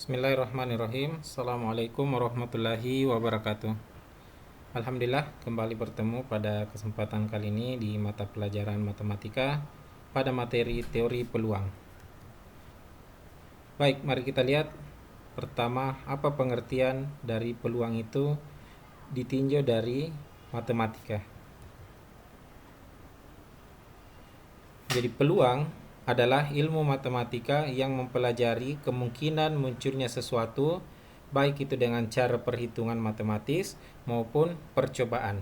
Bismillahirrahmanirrahim. Assalamualaikum warahmatullahi wabarakatuh. Alhamdulillah kembali bertemu pada kesempatan kali ini di mata pelajaran matematika pada materi teori peluang. Baik, mari kita lihat pertama apa pengertian dari peluang itu ditinjau dari matematika. Jadi peluang adalah ilmu matematika yang mempelajari kemungkinan munculnya sesuatu, baik itu dengan cara perhitungan matematis maupun percobaan.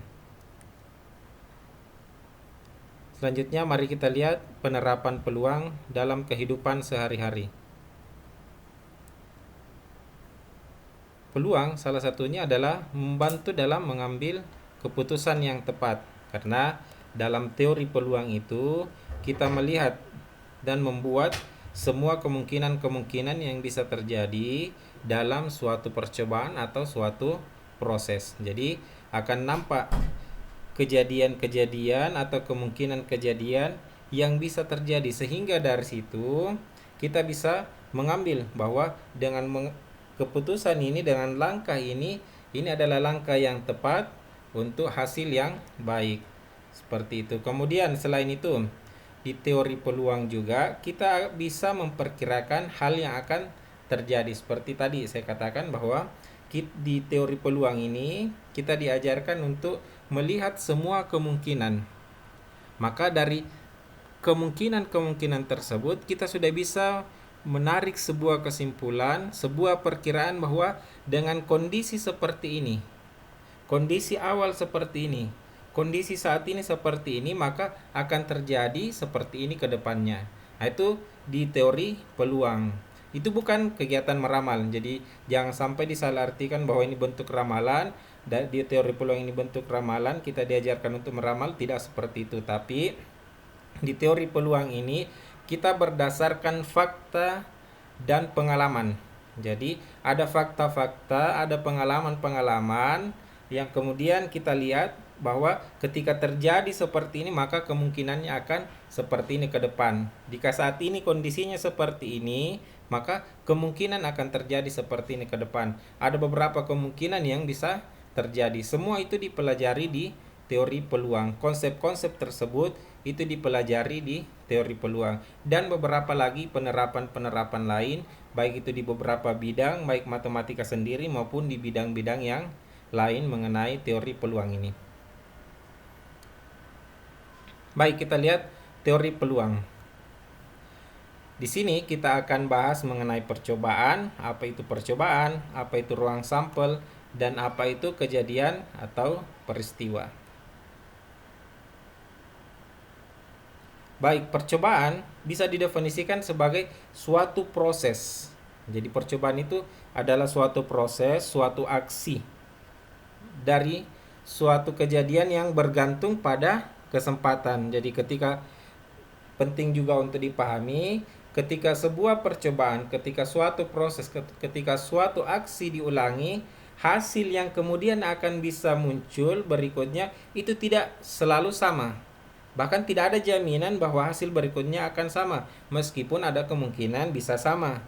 Selanjutnya mari kita lihat penerapan peluang dalam kehidupan sehari-hari. Peluang salah satunya adalah membantu dalam mengambil keputusan yang tepat, karena dalam teori peluang itu kita melihat dan membuat semua kemungkinan-kemungkinan yang bisa terjadi dalam suatu percobaan atau suatu proses. Jadi akan nampak kejadian-kejadian atau kemungkinan kejadian yang bisa terjadi, sehingga dari situ kita bisa mengambil bahwa dengan keputusan ini, dengan langkah ini adalah langkah yang tepat untuk hasil yang baik. Seperti itu. Kemudian selain itu, di teori peluang juga kita bisa memperkirakan hal yang akan terjadi. Seperti tadi saya katakan bahwa di teori peluang ini kita diajarkan untuk melihat semua kemungkinan. Maka dari kemungkinan-kemungkinan tersebut kita sudah bisa menarik sebuah kesimpulan, sebuah perkiraan bahwa dengan kondisi seperti ini, kondisi awal seperti ini, kondisi saat ini seperti ini, maka akan terjadi seperti ini ke depannya. Nah, itu di teori peluang. Itu bukan kegiatan meramal. Jadi jangan sampai disalahartikan bahwa ini bentuk ramalan. Di teori peluang ini bentuk ramalan, kita diajarkan untuk meramal. Tidak seperti itu. Tapi di teori peluang ini kita berdasarkan fakta dan pengalaman. Jadi ada fakta-fakta, ada pengalaman-pengalaman yang kemudian kita lihat bahwa ketika terjadi seperti ini maka kemungkinannya akan seperti ini ke depan. Jika saat ini kondisinya seperti ini, maka kemungkinan akan terjadi seperti ini ke depan. Ada beberapa kemungkinan yang bisa terjadi. Semua itu dipelajari di teori peluang. Konsep-konsep tersebut itu dipelajari di teori peluang, dan beberapa lagi penerapan-penerapan lain, baik itu di beberapa bidang, baik matematika sendiri maupun di bidang-bidang yang lain mengenai teori peluang ini. Baik, kita lihat teori peluang. Di sini kita akan bahas mengenai percobaan, apa itu percobaan, apa itu ruang sampel, dan apa itu kejadian atau peristiwa. Baik, percobaan bisa didefinisikan sebagai suatu proses. Jadi percobaan itu adalah suatu proses, suatu aksi dari suatu kejadian yang bergantung pada kesempatan. Jadi ketika penting juga untuk dipahami, ketika sebuah percobaan, ketika suatu proses, ketika suatu aksi diulangi, hasil yang kemudian akan bisa muncul berikutnya itu tidak selalu sama. Bahkan tidak ada jaminan bahwa hasil berikutnya akan sama, meskipun ada kemungkinan bisa sama.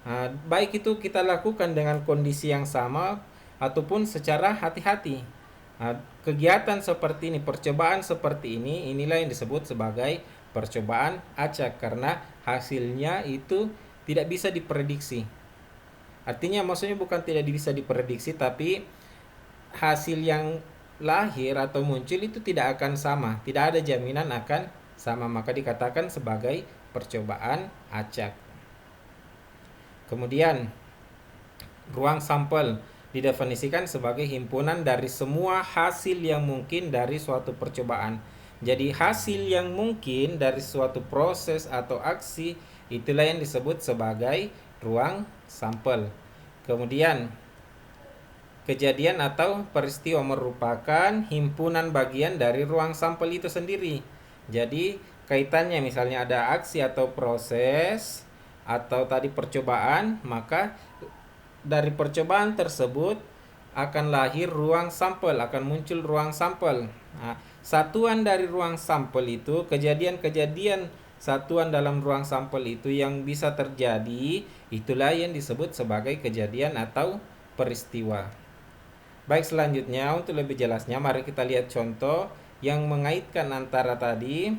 Nah, baik itu kita lakukan dengan kondisi yang sama ataupun secara hati-hati. Nah, kegiatan seperti ini, percobaan seperti ini, inilah yang disebut sebagai percobaan acak, karena hasilnya itu tidak bisa diprediksi. Artinya maksudnya bukan tidak bisa diprediksi, tapi hasil yang lahir atau muncul itu tidak akan sama, tidak ada jaminan akan sama, maka dikatakan sebagai percobaan acak. Kemudian ruang sampel didefinisikan sebagai himpunan dari semua hasil yang mungkin dari suatu percobaan. Jadi hasil yang mungkin dari suatu proses atau aksi itulah yang disebut sebagai ruang sampel. Kemudian kejadian atau peristiwa merupakan himpunan bagian dari ruang sampel itu sendiri. Jadi kaitannya misalnya ada aksi atau proses atau tadi percobaan, maka dari percobaan tersebut akan lahir ruang sampel, akan muncul ruang sampel. Nah, satuan dari ruang sampel itu kejadian-kejadian satuan dalam ruang sampel itu yang bisa terjadi, itulah yang disebut sebagai kejadian atau peristiwa. Baik, selanjutnya untuk lebih jelasnya mari kita lihat contoh yang mengaitkan antara tadi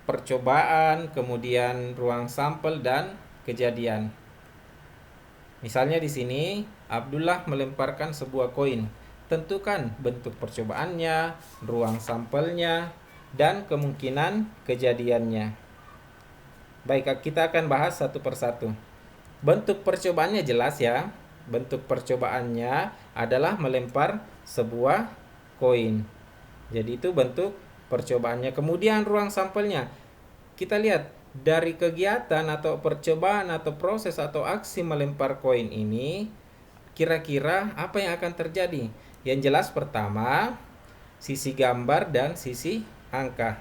percobaan, kemudian ruang sampel dan kejadian. Misalnya di sini Abdullah melemparkan sebuah koin. Tentukan bentuk percobaannya, ruang sampelnya, dan kemungkinan kejadiannya. Baik, kita akan bahas satu persatu. Bentuk percobaannya jelas ya. Bentuk percobaannya adalah melempar sebuah koin. Jadi itu bentuk percobaannya. Kemudian ruang sampelnya. Kita lihat dari kegiatan atau percobaan atau proses atau aksi melempar koin ini, kira-kira apa yang akan terjadi? Yang jelas pertama, sisi gambar dan sisi angka.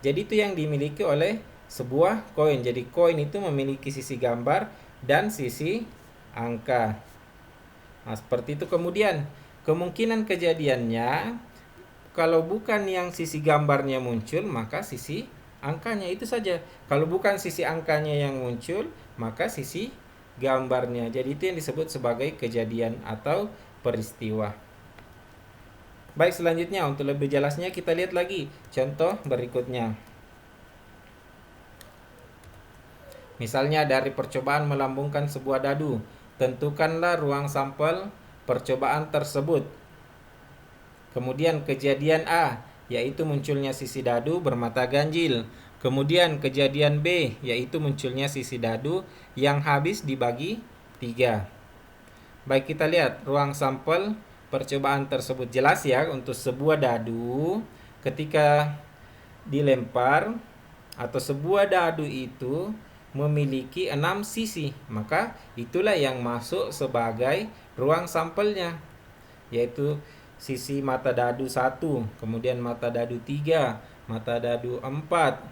Jadi itu yang dimiliki oleh sebuah koin. Jadi koin itu memiliki sisi gambar dan sisi angka. Nah, seperti itu. Kemudian kemungkinan kejadiannya, kalau bukan yang sisi gambarnya muncul, maka sisi angkanya itu saja. Kalau bukan sisi angkanya yang muncul, maka sisi gambarnya. Jadi itu yang disebut sebagai kejadian atau peristiwa. Baik, selanjutnya untuk lebih jelasnya kita lihat lagi contoh berikutnya. Misalnya dari percobaan melambungkan sebuah dadu, tentukanlah ruang sampel percobaan tersebut. Kemudian kejadian A, yaitu munculnya sisi dadu bermata ganjil. Kemudian kejadian B, yaitu munculnya sisi dadu yang habis dibagi 3. Baik, kita lihat ruang sampel percobaan tersebut. Jelas ya, untuk sebuah dadu ketika dilempar atau sebuah dadu itu memiliki 6 sisi, maka itulah yang masuk sebagai ruang sampelnya, yaitu sisi mata dadu 1, kemudian mata dadu 3, mata dadu 4,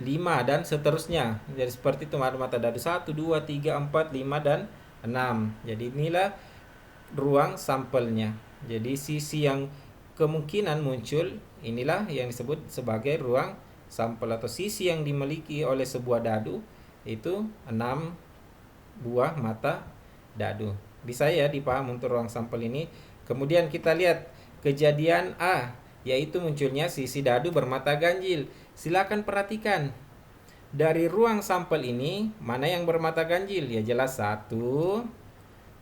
5 dan seterusnya. Jadi seperti itu, ada mata dadu 1, 2, 3, 4, 5 dan 6. Jadi inilah ruang sampelnya. Jadi sisi yang kemungkinan muncul inilah yang disebut sebagai ruang sampel, atau sisi yang dimiliki oleh sebuah dadu itu 6 buah mata dadu. Bisa ya dipaham untuk ruang sampel ini. Kemudian kita lihat kejadian A, yaitu munculnya sisi dadu bermata ganjil. Silakan perhatikan dari ruang sampel ini mana yang bermata ganjil. Ya jelas 1,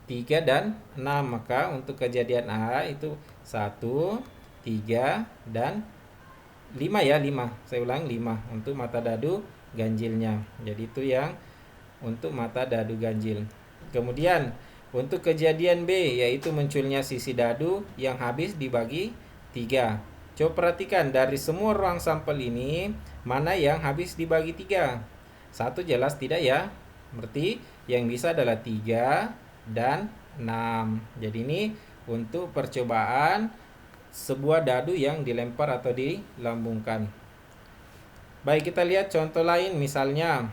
3 dan 6. Maka untuk kejadian A itu 1, 3 dan 5 ya, 5. Saya ulang 5 untuk mata dadu ganjilnya. Jadi itu yang untuk mata dadu ganjil. Kemudian untuk kejadian B, yaitu munculnya sisi dadu yang habis dibagi 3. Coba perhatikan dari semua ruang sampel ini mana yang habis dibagi 3. 1 jelas tidak ya. Berarti yang bisa adalah 3 dan 6. Jadi ini untuk percobaan sebuah dadu yang dilempar atau dilambungkan. Baik, kita lihat contoh lain. Misalnya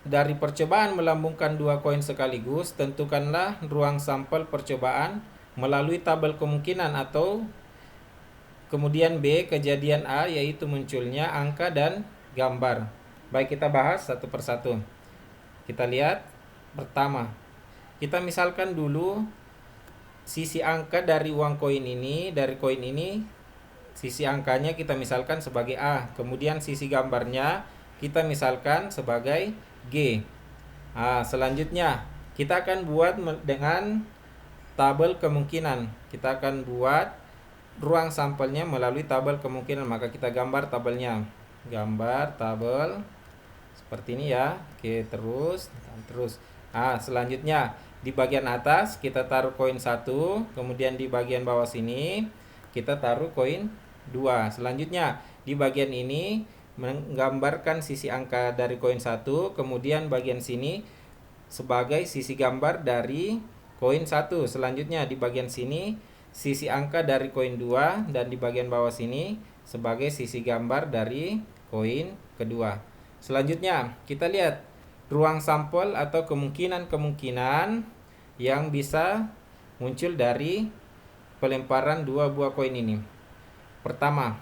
dari percobaan melambungkan 2 koin sekaligus, tentukanlah ruang sampel percobaan melalui tabel kemungkinan, atau kemudian B, kejadian A, yaitu munculnya angka dan gambar. Baik, kita bahas satu persatu. Kita lihat pertama, kita misalkan dulu sisi angka dari uang koin ini, dari koin ini, sisi angkanya kita misalkan sebagai A. Kemudian sisi gambarnya kita misalkan sebagai G. Selanjutnya kita akan buat dengan tabel kemungkinan. Kita akan buat ruang sampelnya melalui tabel kemungkinan. Maka kita gambar tabelnya. Gambar tabel seperti ini ya. Oke, terus. Selanjutnya di bagian atas kita taruh koin 1, kemudian di bagian bawah sini kita taruh koin 2. Selanjutnya di bagian ini menggambarkan sisi angka dari koin 1, kemudian bagian sini sebagai sisi gambar dari koin 1. Selanjutnya di bagian sini sisi angka dari koin 2, dan di bagian bawah sini sebagai sisi gambar dari koin kedua. Selanjutnya kita lihat ruang sampel atau kemungkinan-kemungkinan yang bisa muncul dari pelemparan 2 buah koin ini. Pertama,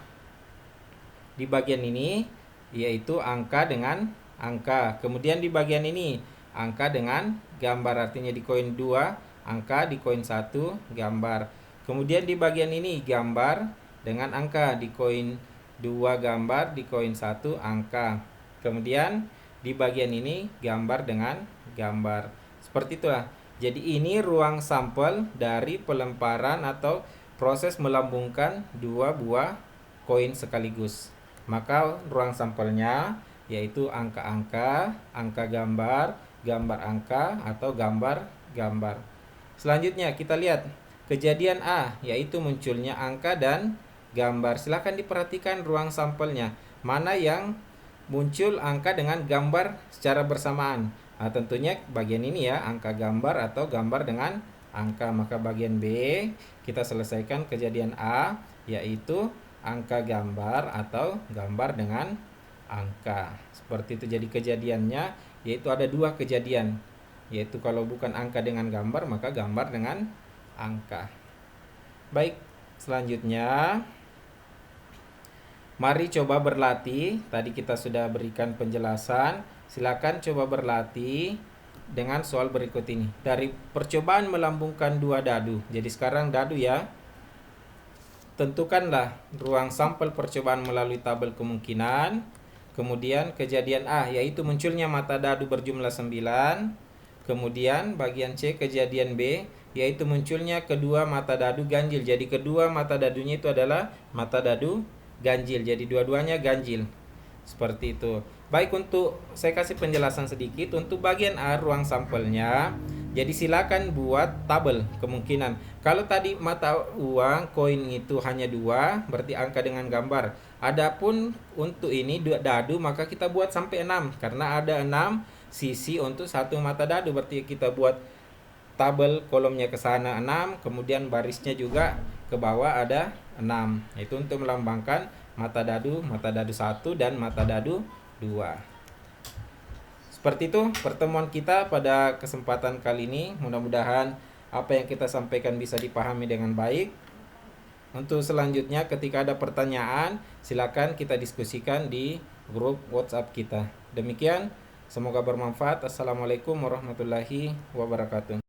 di bagian ini yaitu angka dengan angka. Kemudian di bagian ini angka dengan gambar, artinya di koin 2 angka, di koin 1 gambar. Kemudian di bagian ini gambar dengan angka, di koin 2 gambar, di koin 1 angka. Kemudian di bagian ini gambar dengan gambar. Seperti itulah. Jadi ini ruang sampel dari pelemparan atau proses melambungkan dua buah koin sekaligus. Maka ruang sampelnya yaitu angka-angka, angka gambar, gambar angka, atau gambar-gambar. Selanjutnya kita lihat kejadian A, yaitu munculnya angka dan gambar. Silahkan diperhatikan ruang sampelnya. Mana yang muncul angka dengan gambar secara bersamaan. Nah, tentunya bagian ini ya, angka gambar atau gambar dengan angka. Maka bagian B kita selesaikan kejadian A, yaitu angka gambar atau gambar dengan angka. Seperti itu. Jadi kejadiannya yaitu ada dua kejadian, yaitu kalau bukan angka dengan gambar, maka gambar dengan angka. Baik, selanjutnya mari coba berlatih. Tadi kita sudah berikan penjelasan. Silakan coba berlatih dengan soal berikut ini. Dari percobaan melambungkan dua dadu. Jadi sekarang dadu ya. Tentukanlah ruang sampel percobaan melalui tabel kemungkinan. Kemudian kejadian A, yaitu munculnya mata dadu berjumlah 9. Kemudian bagian C, kejadian B, yaitu munculnya kedua mata dadu ganjil. Jadi kedua mata dadunya itu adalah mata dadu ganjil. Jadi dua-duanya ganjil. Seperti itu. Baik, untuk saya kasih penjelasan sedikit untuk bagian A, ruang sampelnya. Jadi silakan buat tabel kemungkinan. Kalau tadi mata uang koin itu hanya 2, berarti angka dengan gambar. Adapun untuk ini dadu, maka kita buat sampai 6 karena ada 6 sisi untuk satu mata dadu. Berarti kita buat tabel kolomnya ke sana 6, kemudian barisnya juga ke bawah ada 6. Itu untuk melambangkan mata dadu 1 dan mata dadu 2. Seperti itu pertemuan kita pada kesempatan kali ini. Mudah-mudahan apa yang kita sampaikan bisa dipahami dengan baik. Untuk selanjutnya ketika ada pertanyaan, silakan kita diskusikan di grup WhatsApp kita. Demikian, semoga bermanfaat. Assalamualaikum warahmatullahi wabarakatuh.